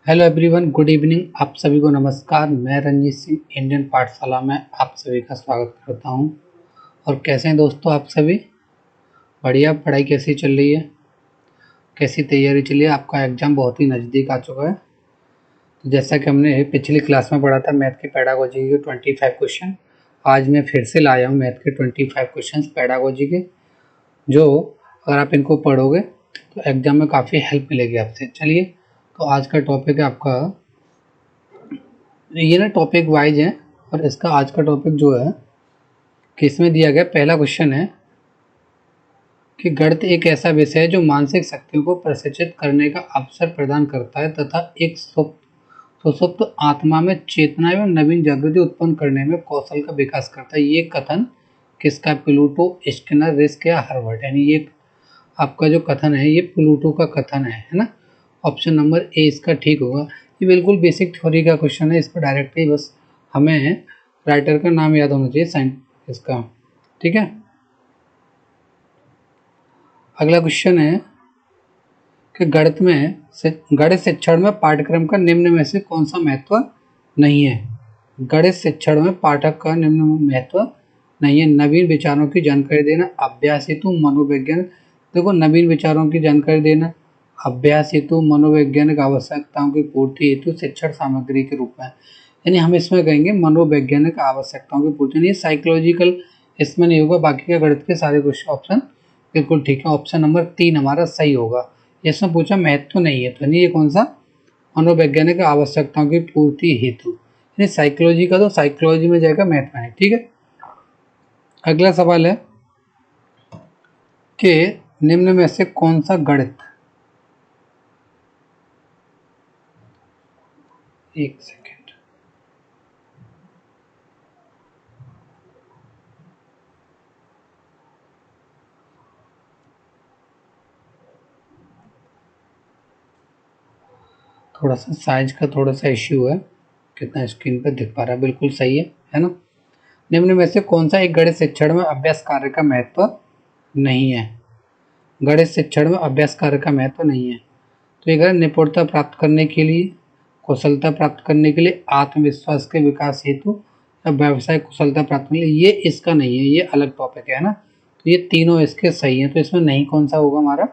Hello everyone, good evening. आप सभी को नमस्कार। मैं रंजीत सिंह इंडियन पाठशाला में आप सभी का स्वागत करता हूं। और कैसे हैं दोस्तों आप सभी? बढ़िया। पढ़ाई कैसी चल रही है? कैसी तैयारी चल रही है? आपका एग्जाम बहुत ही नज़दीक आ चुका है। तो जैसा कि हमने पिछली क्लास में पढ़ा था मैथ की पेडागोजी के 25 क्वेश्चन, आज मैं फिर से लाया हूँ मैथ के 25 क्वेश्चन पेडागोजी के, जो अगर आप इनको पढ़ोगे तो एग्जाम में काफ़ी हेल्प मिलेगी आपसे। चलिए, तो आज का टॉपिक है आपका, ये ना टॉपिक वाइज है। और इसका आज का टॉपिक जो है कि इसमें दिया गया पहला क्वेश्चन है कि गणित एक ऐसा विषय है जो मानसिक शक्तियों को प्रशिक्षित करने का अवसर प्रदान करता है तथा एक सुसुप्त आत्मा में चेतना एवं नवीन जागृति उत्पन्न करने में कौशल का विकास करता है। ये कथन किसका? प्लूटो, स्किनर, रिस्क या हार्वर्ड। यानी ये आपका जो कथन है ये प्लूटो का कथन है ना। ऑप्शन नंबर ए इसका ठीक होगा। ये बिल्कुल बेसिक थ्योरी का क्वेश्चन है, इस पर डायरेक्टली बस हमें राइटर का नाम याद होना चाहिए, साइन इसका। ठीक है, अगला क्वेश्चन है कि गणित शिक्षण में पाठ्यक्रम का निम्न में से कौन सा महत्व नहीं है? गणित शिक्षण में पाठक का निम्न महत्व नहीं है। नवीन विचारों की जानकारी देना, अभ्यास हेतु मनोवैज्ञानिक, देखो नवीन विचारों की जानकारी देना, अभ्यास हेतु मनोवैज्ञानिक आवश्यकताओं की पूर्ति हेतु शिक्षण सामग्री के रूप में। यानी हम इसमें कहेंगे मनोवैज्ञानिक आवश्यकताओं की पूर्ति, यानी साइकोलॉजिकल इसमें नहीं होगा। बाकी का गणित के सारे क्वेश्चन ऑप्शन बिल्कुल ठीक है। ऑप्शन नंबर 3 हमारा सही होगा। इसमें पूछा महत्व नहीं है, तो नहीं, ये कौन सा? मनोवैज्ञानिक आवश्यकताओं की पूर्ति हेतु, यानी साइकोलॉजी का तो साइकोलॉजी में जाएगा, महत्व नहीं। ठीक है, अगला सवाल है कि निम्न में से कौन सा गणित, एक सेकेंड, थोड़ा सा साइज का थोड़ा सा इश्यू है, कितना स्क्रीन पर दिख पा रहा है, बिल्कुल सही है ना। निम्न में से कौन सा एक गणित शिक्षण में अभ्यास कार्य का महत्व नहीं है? गणित शिक्षण में अभ्यास कार्य का महत्व नहीं है। तो ये गणित निपुणता प्राप्त करने के लिए, कुशलता प्राप्त करने के लिए, आत्मविश्वास के विकास हेतु या व्यवसायिक कुशलता प्राप्त करने के लिए, ये इसका नहीं है, ये अलग टॉपिक है ना। तो ये तीनों इसके सही हैं, तो इसमें नहीं कौन सा होगा हमारा?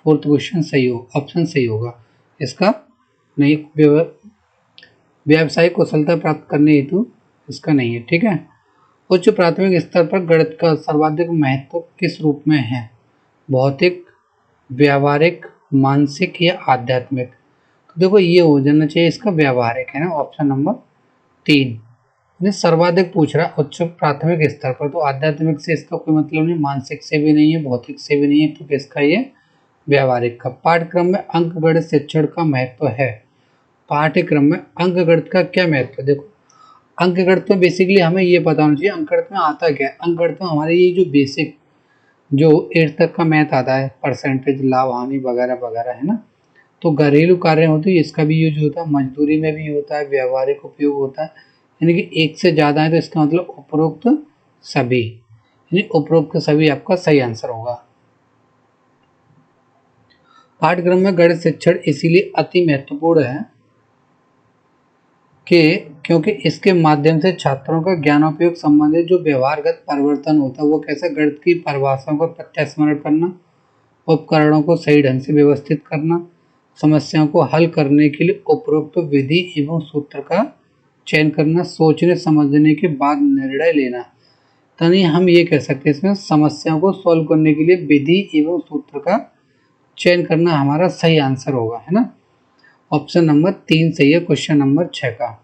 फोर्थ क्वेश्चन सही हो, ऑप्शन सही होगा इसका। नहीं, व्यावसायिक कुशलता प्राप्त करने हेतु इसका नहीं है। ठीक है, उच्च प्राथमिक स्तर पर गणित का सर्वाधिक महत्व किस रूप में है? भौतिक, व्यावहारिक, मानसिक या आध्यात्मिक? तो देखो ये हो जाना चाहिए इसका व्यावहारिक, है ना, ऑप्शन नंबर 3। सर्वाधिक पूछ रहा उच्च प्राथमिक स्तर पर, तो आध्यात्मिक से इसका कोई मतलब नहीं, मानसिक से भी नहीं है, भौतिक से भी नहीं है, तो किसका ये? व्यावहारिक का। पाठ्यक्रम में अंक गणित शिक्षण का महत्व है। पाठ्यक्रम में अंक गणित का क्या महत्व है? देखो अंक गणित में बेसिकली हमें ये पता होना चाहिए अंक गणित में आता क्या है। अंक गणित में हमारे ये जो बेसिक जो 8 तक का मैथ आता है, परसेंटेज, लाभ हानि वगैरह वगैरह, है ना। तो घरेलू कार्य होते हैं, इसका भी यूज होता है, मजदूरी में भी होता है, व्यावहारिक उपयोग होता है। यानी कि एक से ज़्यादा है तो इसका मतलब उपरोक्त सभी, यानी उपरोक्त सभी आपका सही आंसर होगा। पाठ्यक्रम में गणित शिक्षण इसीलिए अति महत्वपूर्ण है कि क्योंकि इसके माध्यम से छात्रों का ज्ञानोपयोग संबंधित जो व्यवहारगत परिवर्तन होता है वो कैसे, गणित की परिभाषाओं का प्रत्यास्मरण करना, उपकरणों को सही ढंग से व्यवस्थित करना, समस्याओं को हल करने के लिए उपरोक्त विधि एवं सूत्र का चयन करना, सोचने समझने के बाद निर्णय लेना। तभी हम ये कह सकते हैं इसमें समस्याओं को सॉल्व करने के लिए विधि एवं सूत्र का चयन करना हमारा सही आंसर होगा, है ना। ऑप्शन नंबर 3 सही है क्वेश्चन नंबर 6 का।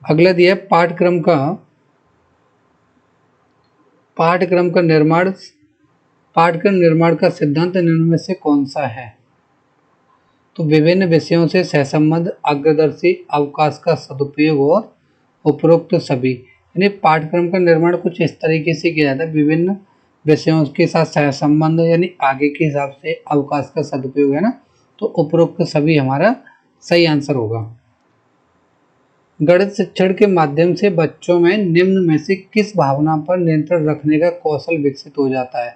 अगला दिया है पाठ्यक्रम निर्माण का सिद्धांत निम्न में से कौन सा है? तो विभिन्न विषयों से सहसंबंध, अग्रदर्शी, अवकाश का सदुपयोग और उपरोक्त सभी। यानी पाठ्यक्रम का निर्माण कुछ इस तरीके से किया जाता है, विभिन्न विषयों के साथ सहसंबंध यानी आगे के हिसाब से, अवकाश का सदुपयोग, है ना। तो उपरोक्त सभी हमारा सही आंसर होगा। गणित शिक्षण के माध्यम से बच्चों में निम्न में से किस भावना पर नियंत्रण रखने का कौशल विकसित हो जाता है?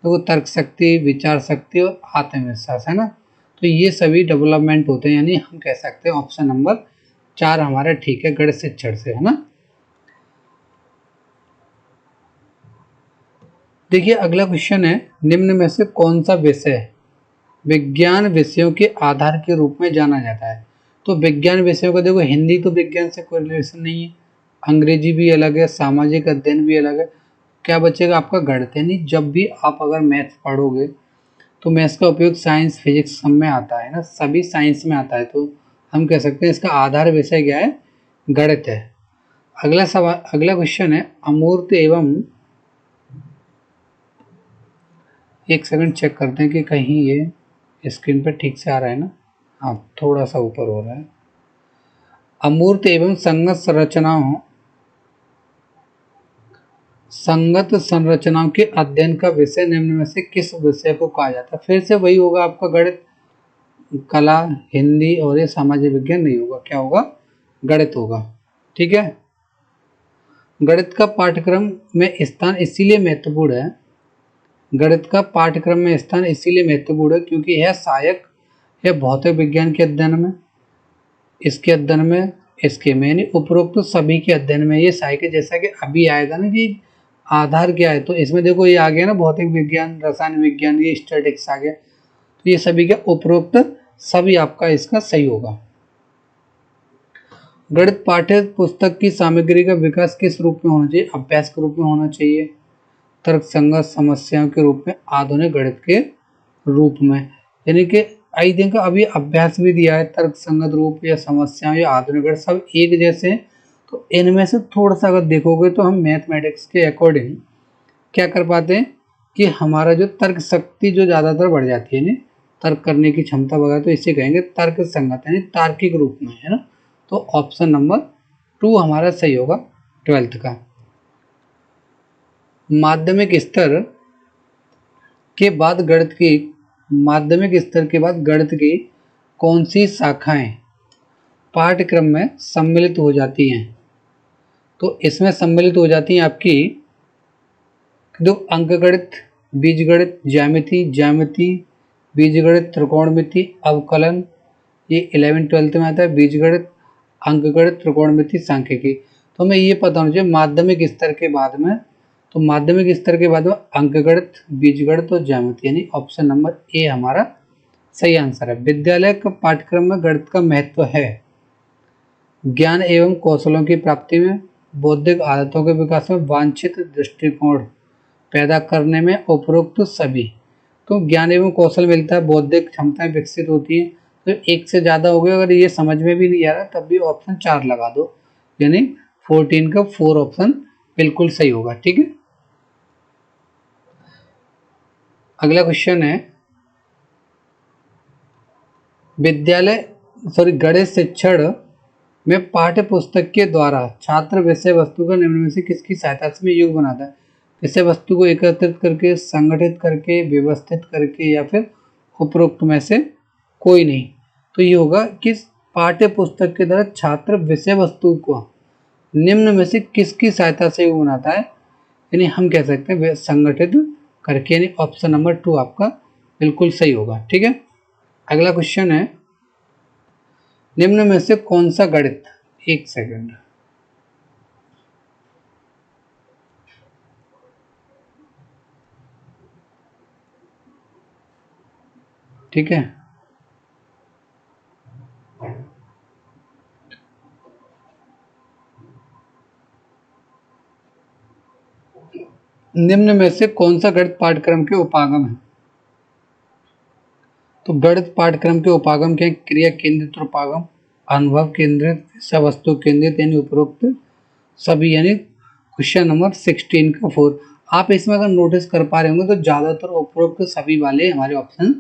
तो तर्क शक्ति, विचार शक्ति और आत्मविश्वास, है ना। तो ये सभी डेवलपमेंट होते हैं, यानी हम कह सकते हैं ऑप्शन नंबर 4 हमारा ठीक है, गणित शिक्षण से, है ना। देखिए अगला क्वेश्चन है, निम्न में से कौन सा विषय विज्ञान विषयों के आधार के रूप में जाना जाता है। तो विज्ञान विषयों का देखो, हिंदी तो विज्ञान से कोई रिलेशन नहीं है, अंग्रेजी भी अलग है, सामाजिक अध्ययन भी अलग है, क्या बचेगा आपका गणित। यानी जब भी आप अगर मैथ पढ़ोगे तो मैथ्स का उपयोग साइंस फिजिक्स सब में आता है ना, सभी साइंस में आता है, तो हम कह सकते हैं इसका आधार विषय क्या है, गणित है। अगला सवाल, अगला क्वेश्चन है, अमूर्त एवं, एक सेकंड चेक करते हैं कि कहीं ये स्क्रीन पर ठीक से आ रहा है ना, हाँ थोड़ा सा ऊपर हो रहा है। अमूर्त एवं संगत संरचनाओं के अध्ययन का विषय निम्न में से किस विषय को कहा जाता है। फिर से वही होगा आपका गणित, कला, हिंदी और ये सामाजिक विज्ञान नहीं होगा, क्या होगा, गणित होगा। ठीक है, गणित का पाठ्यक्रम में स्थान इसीलिए महत्वपूर्ण है, गणित का पाठ्यक्रम में स्थान इसीलिए महत्वपूर्ण है क्योंकि यह सहायक है भौतिक विज्ञान के अध्ययन में, इसके अध्ययन में, इसके में, यानी उपरोक्त सभी के अध्ययन में ये सहायक है। जैसा कि अभी आया था ना कि आधार क्या है, तो इसमें देखो ये आ गया ना, भौतिक विज्ञान, रसायन विज्ञान, ये स्टैटिक्स आ गया, तो ये सभी के उपरोक्त सभी आपका इसका सही होगा। गणित पाठ्य पुस्तक की सामग्री का विकास किस रूप में होना चाहिए, अभ्यास के रूप में होना चाहिए, तर्क संगत समस्याओं के रूप में, आधुनिक गणित के रूप में। यानी कि आई थिंक अभी अभ्यास भी दिया है, तर्क संगत रूप या समस्याएं या आधुनिक गणित सब एक जैसे हैं, तो इनमें से थोड़ा सा अगर देखोगे तो हम मैथमेटिक्स के अकॉर्डिंग क्या कर पाते हैं कि हमारा जो तर्क शक्ति जो ज़्यादातर बढ़ जाती है ना, तर्क करने की क्षमता बढ़ा, तो इसे कहेंगे तर्क संगत, यानी तार्किक रूप में, है ना। तो ऑप्शन नंबर 2 हमारा सही होगा 12th का। माध्यमिक स्तर के बाद गणित की, माध्यमिक स्तर के बाद गणित की कौन सी शाखाएं पाठ्यक्रम में सम्मिलित हो जाती हैं। तो इसमें सम्मिलित हो जाती हैं आपकी दो, अंकगणित, बीजगणित, ज्यामिति, बीजगणित, त्रिकोणमिति, अवकलन, ये 11th-12th में आता है, बीजगणित, अंकगणित, त्रिकोणमिति, सांख्यिकी। तो हमें ये पता होना चाहिए माध्यमिक स्तर के बाद में, तो माध्यमिक स्तर के बाद में अंकगणित, बीजगणित और ज्यामिति, यानी ऑप्शन नंबर ए हमारा सही आंसर है। विद्यालय का पाठ्यक्रम में गणित का महत्व है ज्ञान एवं कौशलों की प्राप्ति में, बौद्धिक आदतों के विकास में, वांछित दृष्टिकोण पैदा करने में, उपरोक्त सभी। तो ज्ञान एवं कौशल मिलता है, बौद्धिक क्षमताएं विकसित होती हैं, तो एक से ज़्यादा हो गए। अगर ये समझ में भी नहीं आ रहा तब भी ऑप्शन 4 लगा दो, यानी 14 का 4 ऑप्शन बिल्कुल सही होगा। ठीक है, अगला क्वेश्चन है, गणित शिक्षण में पाठ्य पुस्तक के द्वारा छात्र विषय वस्तु का निम्न में से किसकी सहायता से योग बनाता है। विषय वस्तु को एकत्रित करके, संगठित करके, व्यवस्थित करके, या फिर उपरोक्त में से कोई नहीं। तो ये होगा कि पाठ्य पुस्तक के द्वारा छात्र विषय वस्तु को निम्न में से किसकी सहायता से योग बनाता है, यानी हम कह सकते हैं संगठित करके, यानी ऑप्शन नंबर 2 आपका बिल्कुल सही होगा। ठीक है, अगला क्वेश्चन है, निम्न में से कौन सा गणित, एक सेकंड, ठीक है, निम्न में से कौन सा गणित पाठ्यक्रम के उपागम है। तो गणित पाठ्यक्रम के उपागम क्या है, क्रिया केंद्रित उपागम, अनुभव केंद्रित, विषय वस्तु केंद्रित, यानी उपरोक्त सभी, यानी क्वेश्चन नंबर 16 का 4। आप इसमें अगर नोटिस कर पा रहे होंगे तो ज़्यादातर उपरोक्त सभी वाले हमारे ऑप्शन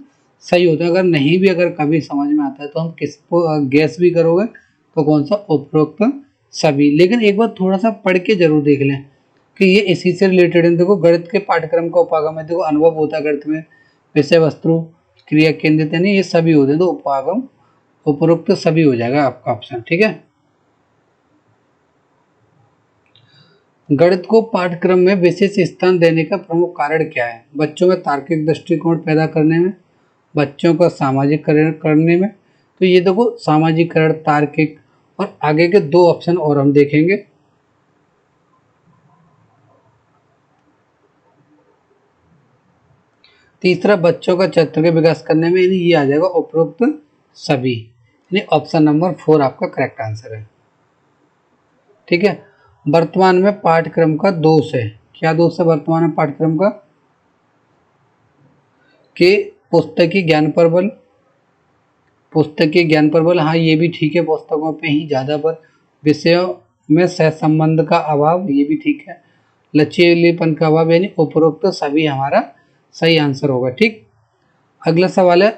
सही होते हैं। अगर नहीं भी अगर कभी समझ में आता है तो हम किसको गैस भी करोगे तो कौन सा, उपरोक्त सभी। लेकिन एक बार थोड़ा सा पढ़ के जरूर देख लें कि ये इसी से रिलेटेड है। देखो गणित के पाठ्यक्रम का उपागम है, देखो अनुभव होता है गणित में, विषय वस्तु, क्रिया केंद्रित, यानी ये सभी होते हैं, तो उपागम उपरोक्त सभी हो जाएगा आपका ऑप्शन। ठीक है, गणित को पाठ्यक्रम में विशेष स्थान देने का प्रमुख कारण क्या है। बच्चों में तार्किक दृष्टिकोण पैदा करने में, बच्चों का सामाजिकरण करने में। तो ये देखो सामाजिकरण, तार्किक, और आगे के 2 ऑप्शन और हम देखेंगे। तीसरा बच्चों का चरित्र के विकास करने में, यानी ये आ जाएगा उपरोक्त सभी, यानी ऑप्शन नंबर 4 आपका करेक्ट आंसर है। ठीक है। वर्तमान में पाठ्यक्रम का दोष है, क्या दोष है वर्तमान में पाठ्यक्रम का? कि पुस्तकीय ज्ञान पर बल, पुस्तकीय ज्ञान पर बल, हाँ ये भी ठीक है, पुस्तकों पे ही ज्यादा बल, विषयों में सहसंबंध का अभाव, ये भी ठीक है, लचीलेपन का अभाव, यानी उपरोक्त सभी हमारा सही आंसर होगा। ठीक। अगला सवाल है,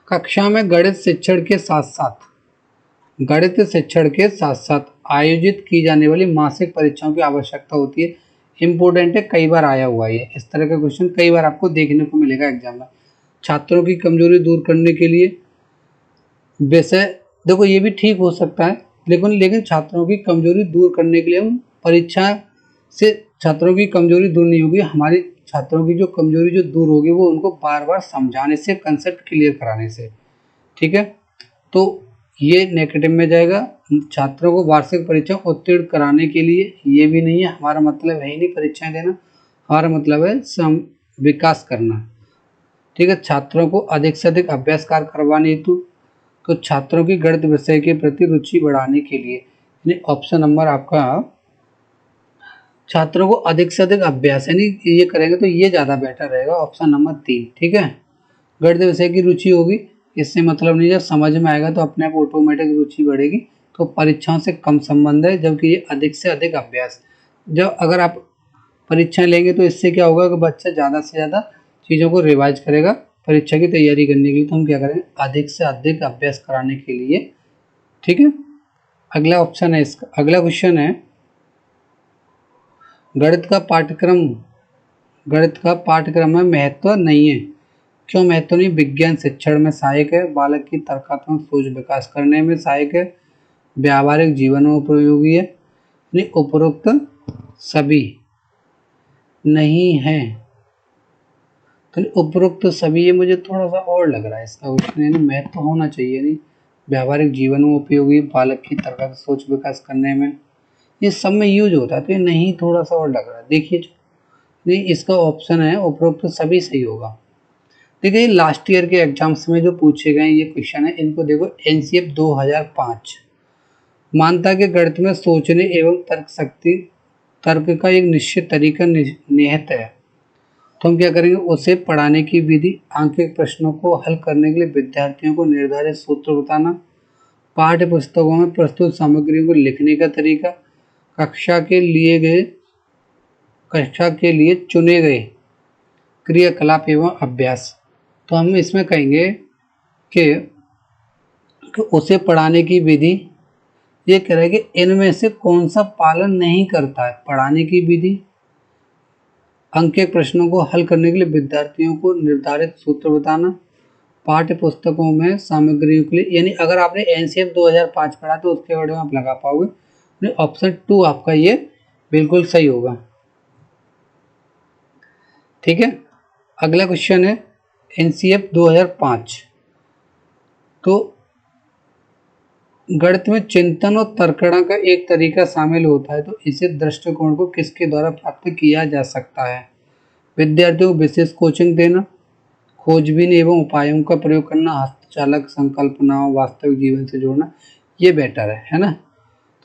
कक्षा में गणित शिक्षण के साथ साथ आयोजित की जाने वाली मासिक परीक्षाओं की आवश्यकता होती है। इंपोर्टेंट है, कई बार आया हुआ है इस तरह का क्वेश्चन, कई बार आपको देखने को मिलेगा एग्जाम में। छात्रों की कमजोरी दूर करने के लिए, वैसे देखो ये भी ठीक हो सकता है, लेकिन छात्रों की कमजोरी दूर करने के लिए हम परीक्षा से छात्रों की कमजोरी दूर नहीं होगी, हमारी छात्रों की जो कमजोरी जो दूर होगी वो उनको बार बार समझाने से, कंसेप्ट क्लियर कराने से। ठीक है। तो ये नेगेटिव में जाएगा। छात्रों को वार्षिक परीक्षा उत्तीर्ण कराने के लिए, ये भी नहीं है, हमारा मतलब है ही नहीं परीक्षाएं देना, हमारा मतलब है विकास करना। ठीक है। छात्रों को अधिक से अधिक अभ्यास कार्य करवाने हेतु, तो छात्रों की गणित विषय के प्रति रुचि बढ़ाने के लिए, यानी ऑप्शन नंबर आपका, छात्रों को अधिक से अधिक अभ्यास यानी ये करेंगे तो ये ज़्यादा बेटर रहेगा, ऑप्शन नंबर 3। ठीक है। गणित विषय की रुचि होगी, इससे मतलब नहीं, जब समझ में आएगा तो अपने आप ऑटोमेटिक रुचि बढ़ेगी, तो परीक्षाओं से कम संबंध है, जबकि ये अधिक से अधिक अभ्यास। जब अगर आप परीक्षाएं लेंगे तो इससे क्या होगा कि बच्चा ज़्यादा से ज़्यादा चीज़ों को रिवाइज करेगा परीक्षा की तैयारी करने के लिए। तो हम क्या करेंगे, अधिक से अधिक अभ्यास कराने के लिए। ठीक है। अगला ऑप्शन है इसका, अगला क्वेश्चन है, गणित का पाठ्यक्रम में महत्व नहीं है, क्यों महत्व नहीं? विज्ञान शिक्षण में सहायक है, बालक की तर्कात्मक सोच विकास करने में सहायक है, व्यावहारिक जीवन में उपयोगी है, यानी उपरोक्त सभी नहीं है। तो उपरोक्त सभी, ये मुझे थोड़ा सा और लग रहा है इसका क्वेश्चन, यानी महत्व होना चाहिए, नहीं व्यावहारिक जीवन में उपयोगी, बालक की तर्कात्मक सोच विकास करने में, ये सब में यूज होता है, तो ये नहीं, थोड़ा सा और लग रहा है। देखिए नहीं, इसका ऑप्शन है उपरोक्त सभी सही होगा। देखिए लास्ट ईयर के एग्जाम्स में जो पूछे गए ये क्वेश्चन है, इनको देखो, एनसीएफ 2005 मानता है कि गणित में सोचने एवं तर्क का एक निश्चित तरीका निहित है। तो हम क्या करेंगे, उसे पढ़ाने की विधि, आंकिक प्रश्नों को हल करने के लिए विद्यार्थियों को निर्धारित सूत्र बताना, पाठ्य पुस्तकों में प्रस्तुत सामग्रियों को लिखने का तरीका, कक्षा के लिए चुने गए क्रियाकलाप एवं अभ्यास। तो हम इसमें कहेंगे कि उसे पढ़ाने की विधि, ये कह रहे हैं कि इनमें से कौन सा पालन नहीं करता है, पढ़ाने की विधि, अंकित प्रश्नों को हल करने के लिए विद्यार्थियों को निर्धारित सूत्र बताना, पाठ्य पुस्तकों में सामग्रियों के लिए, यानी अगर आपने एनसीएफ 2005 पढ़ा तो उसके बारे में आप लगा पाओगे। ऑप्शन 2 आपका ये बिल्कुल सही होगा। ठीक है। अगला क्वेश्चन है, एनसीएफ 2005, तो गणित में चिंतन और तर्कणा का एक तरीका शामिल होता है, तो इसे दृष्टिकोण को किसके द्वारा प्राप्त किया जा सकता है? विद्यार्थियों को विशेष कोचिंग देना, खोजबीन एवं उपायों का प्रयोग करना, हस्तचालक संकल्पनाओं वास्तविक जीवन से जोड़ना, ये बेटर है ना?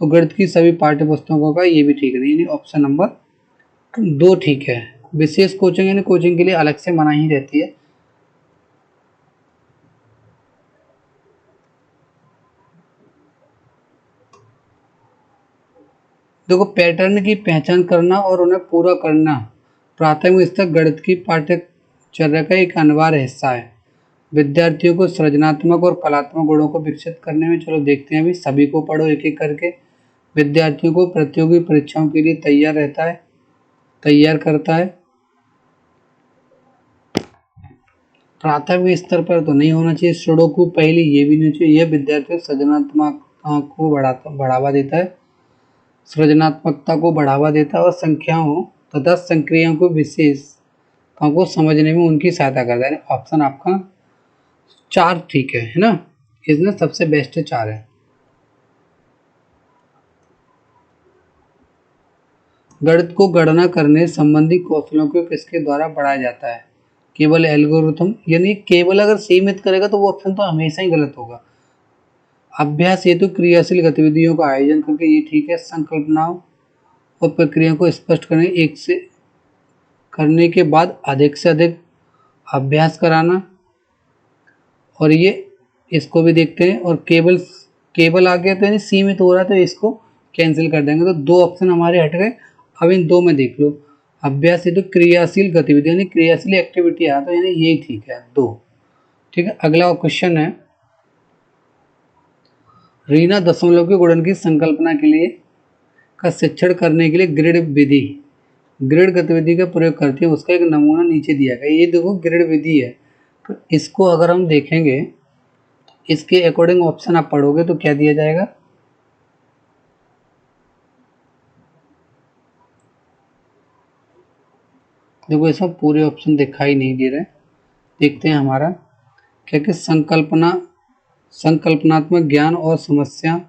तो गणित की सभी पाठ्य पुस्तकों का ये भी ठीक नहीं, ऑप्शन नंबर 2 ठीक है। विशेष कोचिंग यानी कोचिंग के लिए अलग से मनाही रहती है। देखो पैटर्न की पहचान करना और उन्हें पूरा करना प्राथमिक स्तर गणित की पाठ्यचर्या का एक अनिवार्य हिस्सा है। विद्यार्थियों को सृजनात्मक और कलात्मक गुणों को विकसित करने में, चलो देखते हैं अभी, सभी को पढ़ो एक एक करके। विद्यार्थियों को प्रतियोगी परीक्षाओं के लिए तैयार करता है। प्राथमिक स्तर पर तो नहीं होना चाहिए, सुडोकू पहली, ये भी नहीं चाहिए। यह विद्यार्थियों सृजनात्मकता को बढ़ावा देता है, सृजनात्मकता को बढ़ावा देता है और संख्याओं तथा संक्रियाओं को विशेष आपको समझने में उनकी सहायता करता है। ऑप्शन आपका 4 ठीक है ना, इसमें सबसे बेस्ट 4 है। गणित को गणना करने संबंधी कौशलों को किसके द्वारा बढ़ाया जाता है? केवल एल्गोरिथम, यानी केवल अगर सीमित करेगा तो वो ऑप्शन तो हमेशा ही गलत होगा। अभ्यास हेतु क्रियाशील गतिविधियों का आयोजन करके, ये ठीक है। संकल्पनाओं और प्रक्रिया को स्पष्ट करने एक से करने के बाद अधिक से अधिक अभ्यास कराना, और ये इसको भी देखते हैं। और केवल केवल आ गया तो यानी सीमित हो रहा है, तो इसको कैंसिल कर देंगे, तो 2 ऑप्शन हमारे हट गए। अब इन 2 में देख लो, अभ्यास हेतु क्रियाशील गतिविधि यानी क्रियाशील एक्टिविटी आ, तो यानी यही ठीक है 2। ठीक है, अगला क्वेश्चन है, रीना दशमलव के गुणन की संकल्पना के लिए का शिक्षण करने के लिए ग्रिड गतिविधि का प्रयोग करती है, उसका एक नमूना नीचे दिया गया। ये देखो ग्रिड विधि है, तो इसको अगर हम देखेंगे, इसके अकॉर्डिंग ऑप्शन आप पढ़ोगे तो क्या दिया जाएगा? देखो इसमें पूरे ऑप्शन दिखाई नहीं दे रहे, देखते हैं हमारा क्या कि संकल्पनात्मक ज्ञान और समस्या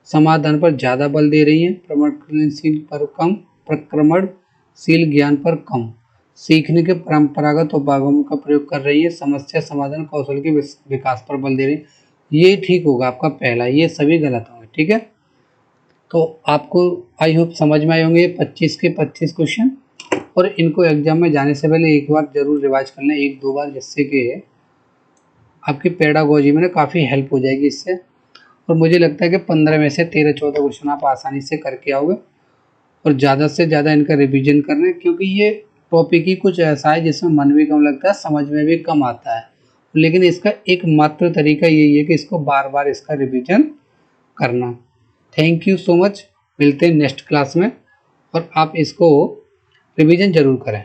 समाधान पर ज़्यादा बल दे रही है, प्रक्रमणशील पर कम, प्रक्रमणशील ज्ञान पर कम, सीखने के परंपरागत उपागमों का प्रयोग कर रही है, समस्या समाधान कौशल के विकास पर बल दे रही है। ये ठीक होगा आपका पहला, ये सभी गलत होंगे। ठीक है, तो आपको आई होप समझ में आए होंगे 25 के 25 क्वेश्चन, और इनको एग्जाम में जाने से पहले एक बार जरूर रिवाइज कर लें, 1-2 बार, जिससे कि आपकी पेडागोजी में ना काफ़ी हेल्प हो जाएगी इससे। और मुझे लगता है कि 15 में से 13-14 क्वेश्चन आप आसानी से करके आओगे, और ज़्यादा से ज़्यादा इनका रिवीजन करना, क्योंकि ये टॉपिक ही कुछ ऐसा है जिसमें मन भी कम लगता है, समझ में भी कम आता है, लेकिन इसका एक मात्र तरीका यही है कि इसको बार बार इसका रिवीजन करना। थैंक यू सो मच, मिलते हैं नेक्स्ट क्लास में, और आप इसको रिवीजन जरूर करें।